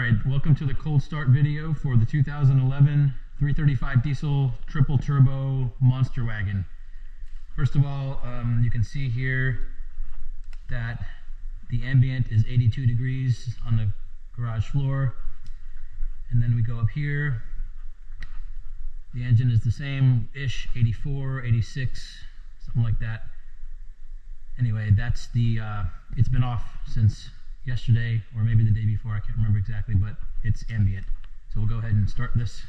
Alright, welcome to the cold start video for the 2011 335 diesel triple turbo monster wagon. First of all, you can see here that the ambient is 82 degrees on the garage floor, and then we go up here, the engine is the same-ish, 84, 86, something like that. Anyway, that's the it's been off since yesterday or maybe the day before, I can't remember exactly, but it's ambient. So we'll go ahead and start this.